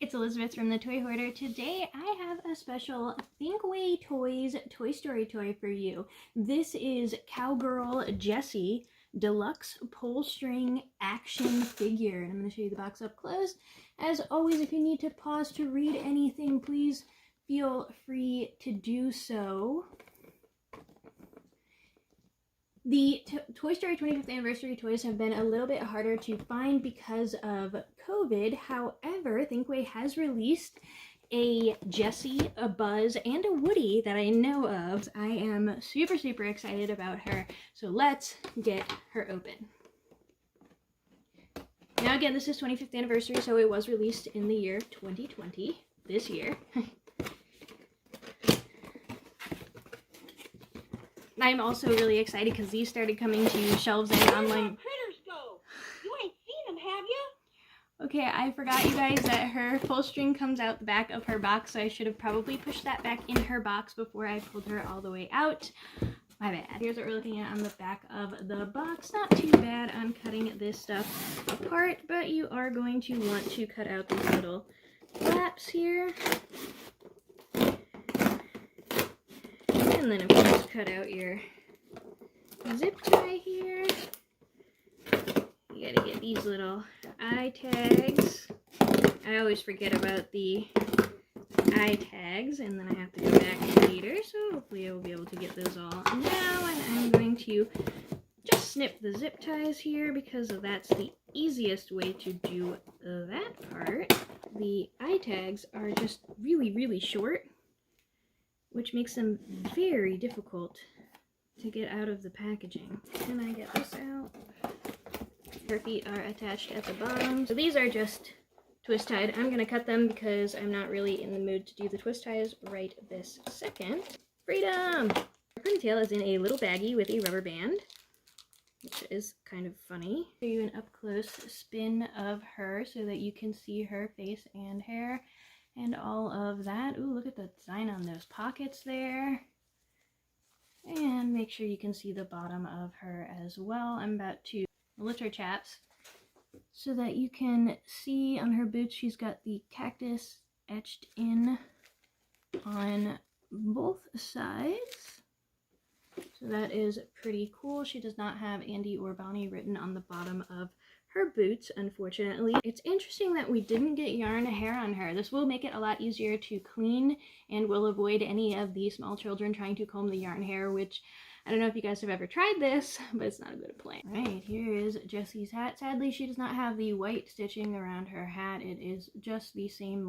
It's Elizabeth from the Toy Hoarder. Today I have a special Thinkway Toys Toy Story toy for you. This is Cowgirl Jessie Deluxe Pull String Action Figure. And I'm going to show you the box up close. As always, if you need to pause to read anything, please feel free to do so. The Toy Story 25th Anniversary toys have been a little bit harder to find because of COVID. However, Thinkway has released a Jessie, a Buzz, and a Woody that I know of. I am super excited about her. So let's get her open. Now again, this is 25th anniversary, so it was released in the year 2020, this year. I'm also really excited because these started coming to shelves and online. Critters go? You ain't seen them, have you? Okay, I forgot, you guys, that her full string comes out the back of her box, so I should have probably pushed that back in her box before I pulled her all the way out. My bad. Here's what we're looking at on the back of the box. Not too bad on cutting this stuff apart, but you are going to want to cut out these little flaps here. And then of course cut out your zip tie here. You gotta get these little eye tags. I always forget about the eye tags and then I have to go back later, so hopefully I will be able to get those all now. And I'm going to just snip the zip ties here because that's the easiest way to do that part. The eye tags are just really short, which makes them very difficult to get out of the packaging. Can I get this out? Her feet are attached at the bottom. So these are just twist tied. I'm going to cut them because I'm not really in the mood to do the twist ties right this second. Freedom! Her ponytail is in a little baggie with a rubber band, which is kind of funny. Show you an up close spin of her so that you can see her face and hair and all of that. Ooh, look at the design on those pockets there. And make sure you can see the bottom of her as well. I'm about to lift her chaps so that you can see on her boots she's got the cactus etched in on both sides. So that is pretty cool. She does not have Andy or Bonnie written on the bottom of her boots, unfortunately. It's interesting that we didn't get yarn hair on her. This will make it a lot easier to clean and will avoid any of the small children trying to comb the yarn hair, which I don't know if you guys have ever tried this, but it's not a good plan. Right, here is Jessie's hat. Sadly, she does not have the white stitching around her hat. It is just the same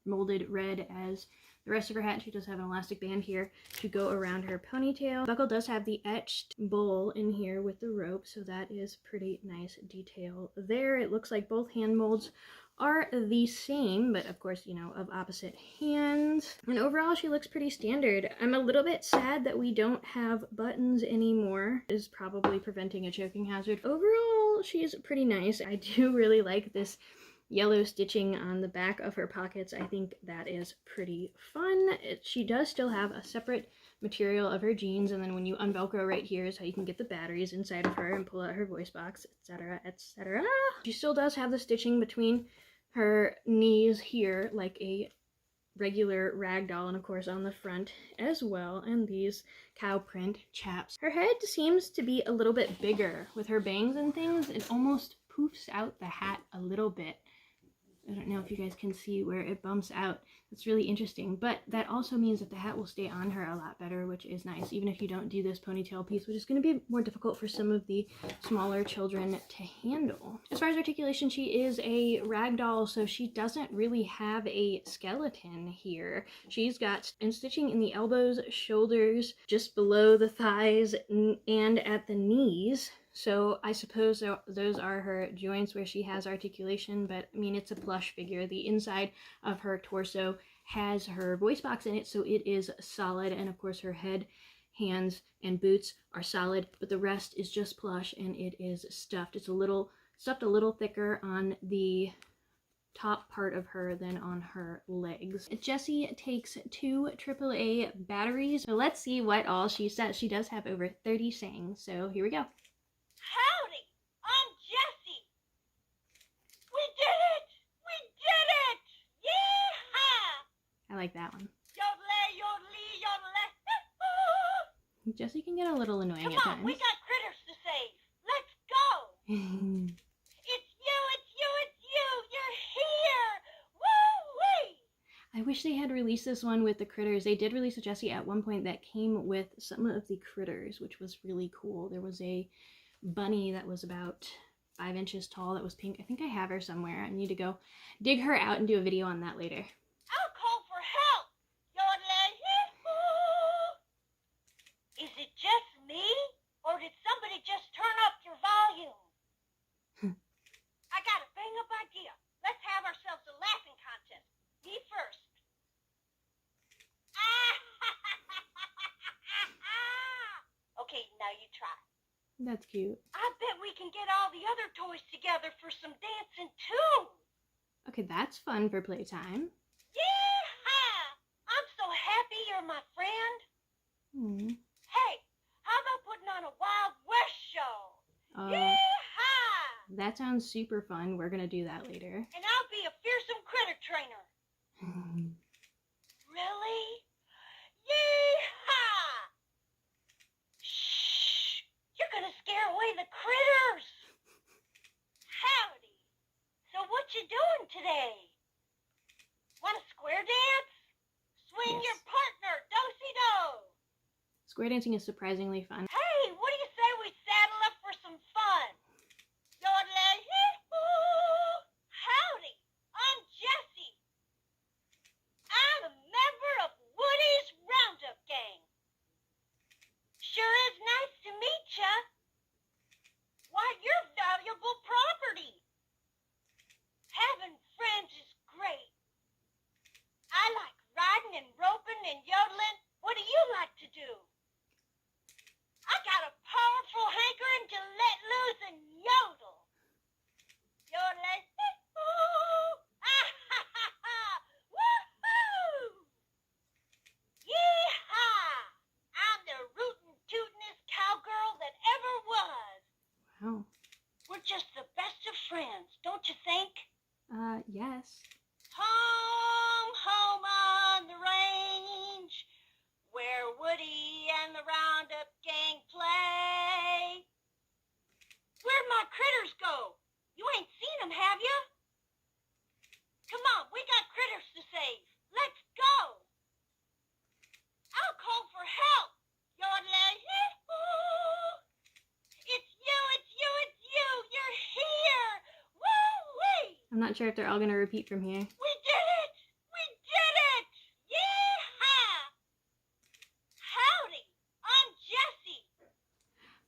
molded red as the rest of her hat. She does have an elastic band here to go around her ponytail. The buckle does have the etched bowl in here with the rope, so that is pretty nice detail there. It looks like both hand molds are the same, but of course, you know, of opposite hands. And overall, she looks pretty standard. I'm a little bit sad that we don't have buttons anymore. It is probably preventing a choking hazard. Overall, she's pretty nice. I do really like this yellow stitching on the back of her pockets. I think that is pretty fun. She does still have a separate material of her jeans, and then when you unvelcro right here is how you can get the batteries inside of her and pull out her voice box, etc, etc. She still does have the stitching between her knees here like a regular rag doll, and of course on the front as well, and these cow print chaps. Her head seems to be a little bit bigger with her bangs and things. It almost poofs out the hat a little bit. I don't know if you guys can see where it bumps out. It's really interesting, but that also means that the hat will stay on her a lot better, which is nice, even if you don't do this ponytail piece, which is going to be more difficult for some of the smaller children to handle. As far as articulation, she is a rag doll, so she doesn't really have a skeleton here. She's got stitching in the elbows, shoulders, just below the thighs, and at the knees. So I suppose those are her joints where she has articulation, but I mean, it's a plush figure. The inside of her torso has her voice box in it, so it is solid. And of course her head, hands, and boots are solid, but the rest is just plush and it is stuffed. It's stuffed a little thicker on the top part of her than on her legs. Jessie takes 2 AAA batteries. So let's see what all she says. She does have over 30 sayings, so here we go. Howdy, I'm Jessie. We did it! We did it! like that one. Yodelay, yodelay, yodelay. Jessie can get a little annoying Come at on, times. we got critters to save. Let's go. It's you, it's you, it's you. You're here. Woo-wee. I wish they had released this one with the critters. They did release a Jessie at one point that came with some of the critters, which was really cool. There was a bunny that was about 5 inches tall that was pink. I think I have her somewhere. I need to go dig her out and do a video on that later. I'll call for help. Yodelay, hee-hoo. Is it just me, or did somebody just turn up your volume? I got a bang-up idea. Let's have ourselves a laughing contest. Me first. Okay, now you try. That's cute. I bet we can get all the other toys together for some dancing too. Okay, that's fun for playtime. Yeehaw! I'm so happy you're my friend. Hey, how about putting on a Wild West show? Yeehaw! That sounds super fun. We're gonna do that later. And I'll be a fearsome critter trainer. Really? Yeehaw! Shh! You're gonna scare away the critters. Howdy. So what you doing today? Want a square dance? Swing Yes. your partner, do-si-do. Square dancing is surprisingly fun. Hey, what do you say we saddle up for some fun? Yodelay, hee-hoo. Howdy, I'm Jessie. I'm a member of Woody's Roundup Gang. Sure is nice to meet ya. Why, you're valuable property. Having friends is great. I like riding and roping and yodeling. What do you like to do? I got a powerful hankering to let loose and yodel. Yodelay, hee-hoo. Ah-ha-ha-ha. Woo-hoo. Yee-haw. I'm the rootin' tootin'est cowgirl that ever was. Wow. We're just the best of friends, don't you think? Yes. Home, home on the range, where Woody and the Roundup Gang play. Where'd my critters go? You ain't seen them, have you? Come on, we got critters to save. Let's go. I'll call for help. Yodelay, hee-hoo. It's you, it's you, it's you. You're here. Woo-wee. I'm not sure if they're all gonna repeat from here. We did it! We did it! Yeehaw! Howdy, I'm Jessie.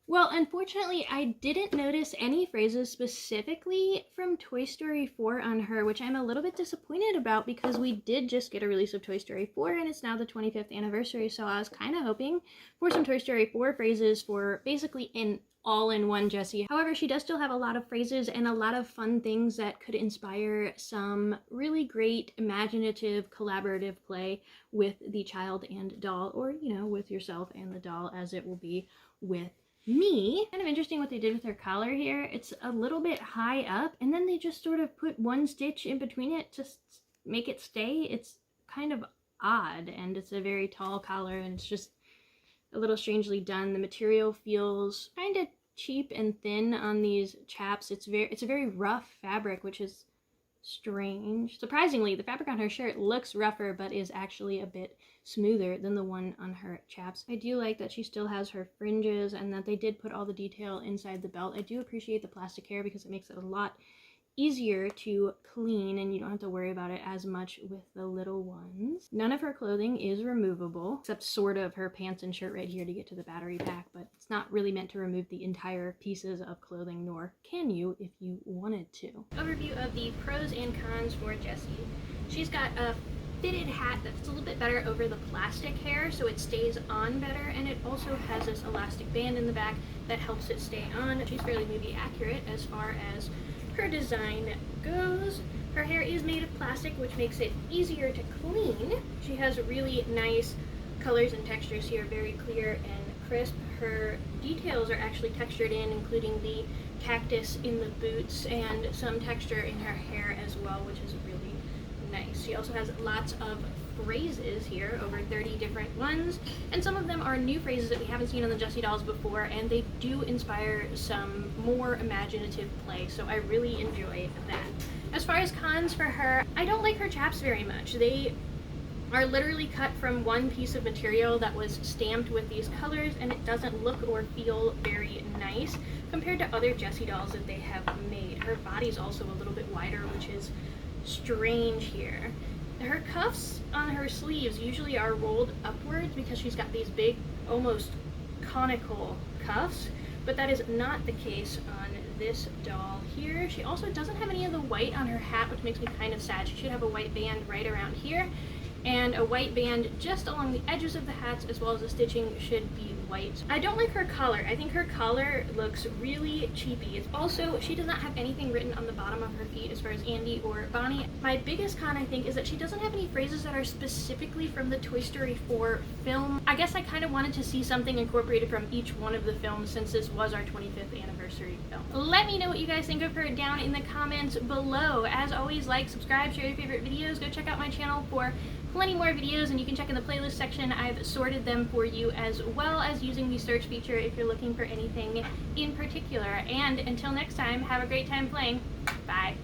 Well, unfortunately, I didn't notice any phrases specifically from Toy Story 4 on her, which I'm a little bit disappointed about because we did just get a release of Toy Story 4 and it's now the 25th anniversary, so I was kind of hoping for some Toy Story 4 phrases for basically an all-in-one Jessie. However, she does still have a lot of phrases and a lot of fun things that could inspire some really great imaginative collaborative play with the child and doll, or, you know, with yourself and the doll, as it will be with me. Kind of interesting what they did with her collar here. It's a little bit high up and then they just sort of put one stitch in between it to make it stay. It's kind of odd, and it's a very tall collar and it's just a little strangely done. The material feels kind of cheap and thin on these chaps. It's a very rough fabric, which is strange. Surprisingly, the fabric on her shirt looks rougher but is actually a bit smoother than the one on her chaps. I do like that she still has her fringes and that they did put all the detail inside the belt. I do appreciate the plastic hair because it makes it a lot easier to clean and you don't have to worry about it as much with the little ones. None of her clothing is removable, except sort of her pants and shirt right here to get to the battery pack, but it's not really meant to remove the entire pieces of clothing, nor can you if you wanted to. Overview of the pros and cons for Jessie. She's got a fitted hat that's a little bit better over the plastic hair, so it stays on better, and it also has this elastic band in the back that helps it stay on. She's fairly movie accurate as far as her design goes. Her hair is made of plastic, which makes it easier to clean. She has really nice colors and textures here, very clear and crisp. Her details are actually textured in, including the cactus in the boots and some texture in her hair as well, which is really nice. She also has lots of phrases here, over 30 different ones, and some of them are new phrases that we haven't seen on the Jessie dolls before, and they do inspire some more imaginative play, so I really enjoy that. As far as cons for her, I don't like her chaps very much. They are literally cut from one piece of material that was stamped with these colors, and it doesn't look or feel very nice compared to other Jessie dolls that they have made. Her body's also a little bit wider, which is strange here. Her cuffs on her sleeves usually are rolled upwards because she's got these big, almost conical cuffs, but that is not the case on this doll here. She also doesn't have any of the white on her hat, which makes me kind of sad. She should have a white band right around here, and a white band just along the edges of the hats, as well as the stitching should be white. I don't like her collar. I think her collar looks really cheapy. It's also, she does not have anything written on the bottom of her feet as far as Andy or Bonnie. My biggest con, I think, is that she doesn't have any phrases that are specifically from the Toy Story 4 film. I guess I kind of wanted to see something incorporated from each one of the films since this was our 25th anniversary film. Let me know what you guys think of her down in the comments below. As always, like, subscribe, share your favorite videos. Go check out my channel for plenty more videos, and you can check in the playlist section. I've sorted them for you, as well as using the search feature if you're looking for anything in particular. And until next time, have a great time playing. Bye.